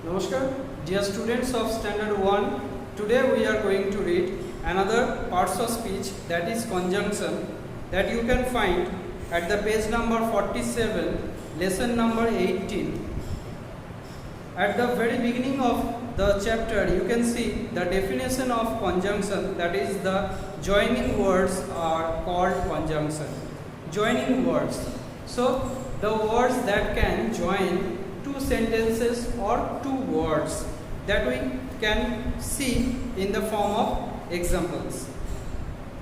Namaskar, dear students of Standard 1. Today we are going to read another parts of speech, that is conjunction, that you can find at the page number 47, lesson number 18. At the very beginning of the chapter, you can see the definition of conjunction, that is the joining words are called conjunction. Joining words. So, the words that can join two sentences or two words that we can see in the form of examples.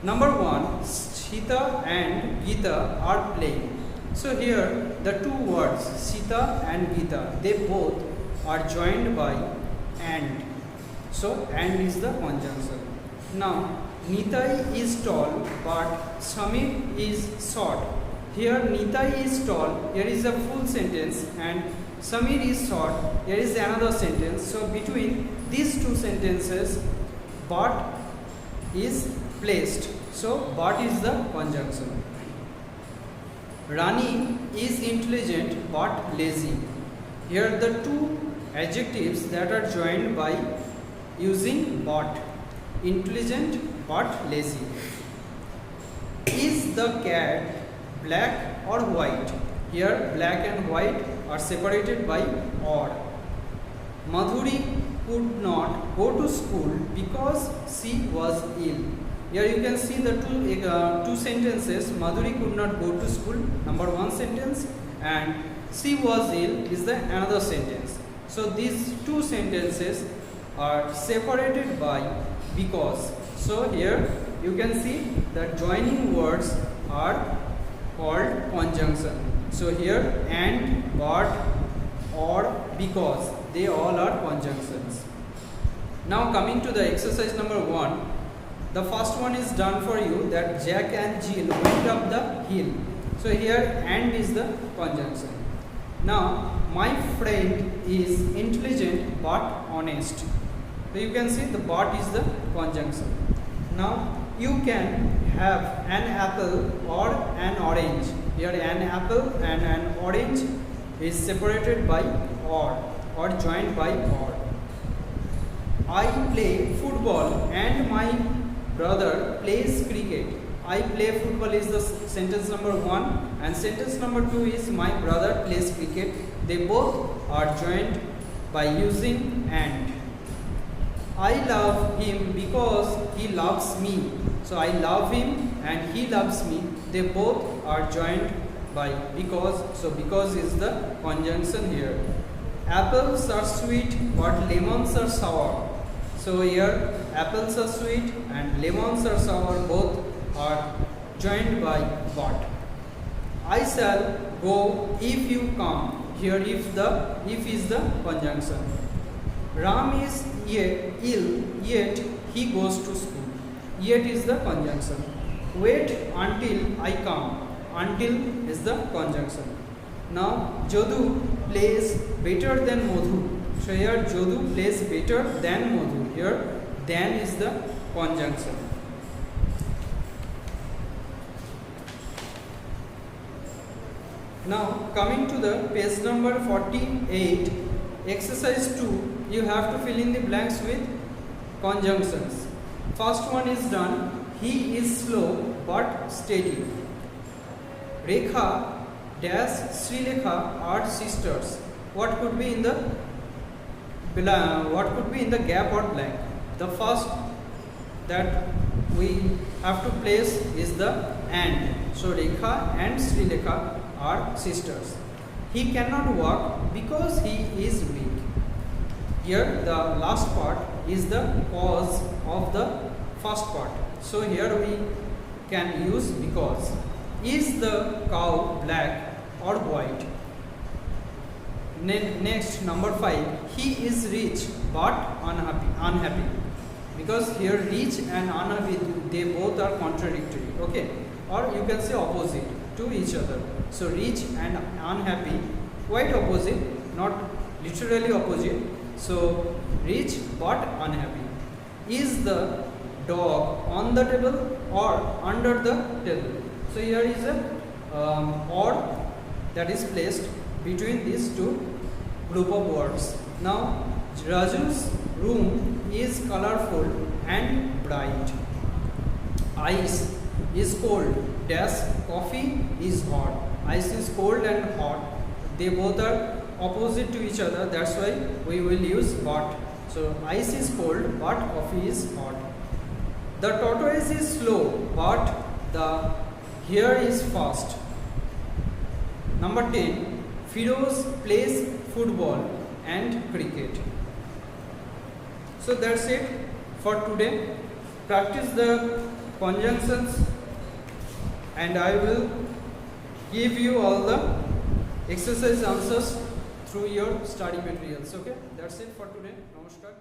Number 1, Sita and Gita are playing. So here the two words Sita and Gita, they both are joined by and. So and is the conjunction. Now Nitai is tall but Samir is short. Here Nitai is tall, here is a full sentence, and Samir is short, here is another sentence. So between these two sentences, but is placed. So but is the conjunction. Rani is intelligent but lazy. Here the two adjectives that are joined by using but. Intelligent but lazy. Is the cat black or white? Here black and white are separated by or. Madhuri could not go to school because she was ill. Here you can see the two sentences. Madhuri could not go to school, number one sentence, and she was ill is the another sentence. So these two sentences are separated by because. So here you can see the joining words are called conjunction. So here and, but, or, because, they all are conjunctions. Now coming to the exercise number 1, the first one is done for you, that Jack and Jill went up the hill. So here and is the conjunction. Now my friend is intelligent but honest. So you can see the but is the conjunction. Now you can have an apple or an orange. Here an apple and an orange is separated by or joined by or. I play football and my brother plays cricket. I play football is the sentence number 1, and sentence number 2 is my brother plays cricket. They both are joined by using and. I love him because he loves me. So I love him and he loves me. They both are joined by because. So because is the conjunction here. Apples are sweet but lemons are sour. So here apples are sweet and lemons are sour, both are joined by but. I shall go if you come. Here if is the conjunction. Ram is ill, yet he goes to school. Yet is the conjunction. Wait until I come. Until is the conjunction. Now Jodu plays better than Madhu. So here Jodu plays better than Madhu. Here than is the conjunction. Now coming to the page number 48, exercise 2, you have to fill in the blanks with conjunctions. First one is done. He is slow but steady. Rekha dash Srilekha are sisters. What could be in the gap or blank? The first that we have to place is the and. So Rekha and Srilekha are sisters. He cannot walk because he is weak. Here the last part is the cause of the first part. So here we can use because. Is the cow black or white? Next, number 5. He is rich but unhappy. Because here rich and unhappy, they both are contradictory. Okay, or you can say opposite to each other. So rich and unhappy, quite opposite, not literally opposite. So rich but unhappy. Is the dog on the table or under the table? So here is a or that is placed between these two group of words. Now Raju's room is colorful and bright. Ice is cold. Dash coffee is hot. Ice is cold and hot. They both are opposite to each other. That's why we will use but. So ice is cold, but coffee is hot. The tortoise is slow, but the hare is fast. Number 10. Firoz plays football and cricket. So that's it for today. Practice the conjunctions and I will give you all the exercise answers through your study materials. Okay, that's it for today. Namaskar.